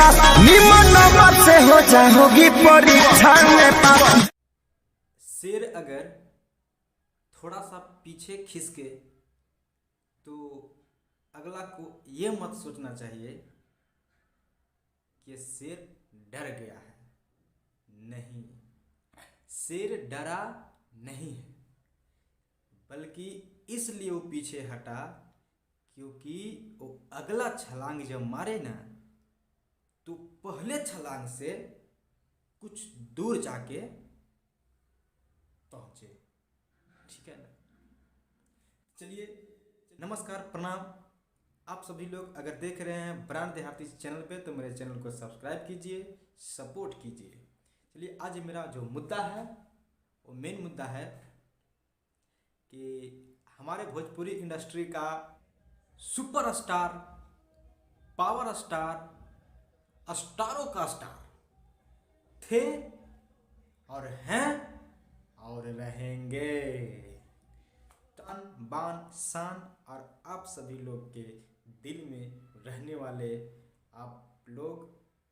पास, निमन नंबर से हो जाओगी परीक्षा में पास। शेर अगर थोड़ा सा पीछे खिसके तो अगला को ये मत सोचना चाहिए कि शेर डर गया है। नहीं, शेर डरा नहीं है, बल्कि इसलिए वो पीछे हटा क्योंकि वो अगला छलांग जब मारे ना तो पहले छलांग से कुछ दूर जाके पहुंचे। ठीक है ना। चलिए, नमस्कार, प्रणाम। आप सभी लोग अगर देख रहे हैं ब्रांड देहाती चैनल पे तो मेरे चैनल को सब्सक्राइब कीजिए, सपोर्ट कीजिए। चलिए, आज मेरा जो मुद्दा है वो मेन मुद्दा है कि हमारे भोजपुरी इंडस्ट्री का सुपरस्टार, पावर स्टार, स्टारों का स्टार थे और हैं और रहेंगे, तान बान शान और आप सभी लोग के दिल में रहने वाले, आप लोग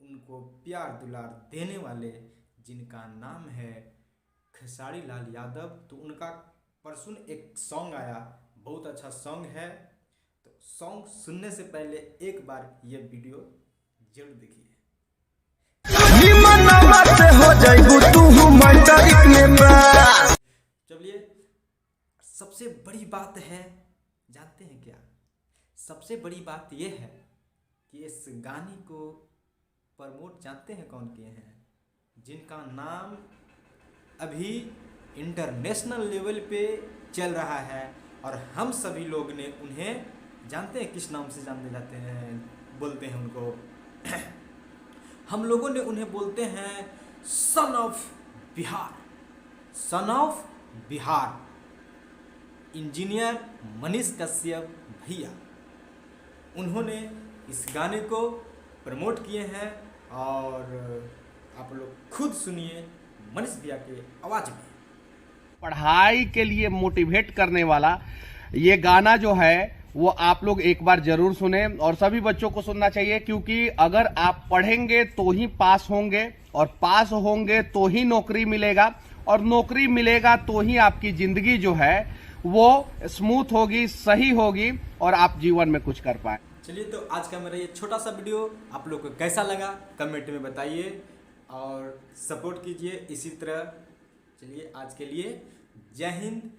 उनको प्यार दुलार देने वाले, जिनका नाम है खेसारी लाल यादव। तो उनका परसों एक सॉन्ग आया, बहुत अच्छा सॉन्ग है। तो सॉन्ग सुनने से पहले एक बार ये वीडियो जरूर देखिए। चलिए, सबसे बड़ी बात है, जानते हैं क्या? सबसे बड़ी बात यह है कि इस गाने को प्रमोट जानते हैं कौन किए हैं? जिनका नाम अभी इंटरनेशनल लेवल पे चल रहा है और हम सभी लोग ने उन्हें जानते हैं किस नाम से जाने जाते हैं, बोलते हैं उनको हम लोगों ने उन्हें बोलते हैं son of Bihar. Son of Bihar engineer Manish Kashyap भैया, उन्होंने इस गाने को प्रमोट किए हैं और आप लोग खुद सुनिए मनीष भैया के आवाज में। पढ़ाई के लिए मोटिवेट करने वाला ये गाना जो है वो आप लोग एक बार जरूर सुने और सभी बच्चों को सुनना चाहिए, क्योंकि अगर आप पढ़ेंगे तो ही पास होंगे और पास होंगे तो ही नौकरी मिलेगा और नौकरी मिलेगा तो ही आपकी जिंदगी जो है वो स्मूथ होगी, सही होगी और आप जीवन में कुछ कर पाए। चलिए, तो आज का मेरा ये छोटा सा वीडियो आप लोग को कैसा लगा कमेंट में बताइए और सपोर्ट कीजिए इसी तरह। चलिए, आज के लिए जय हिंद,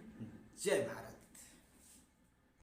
जय भारत।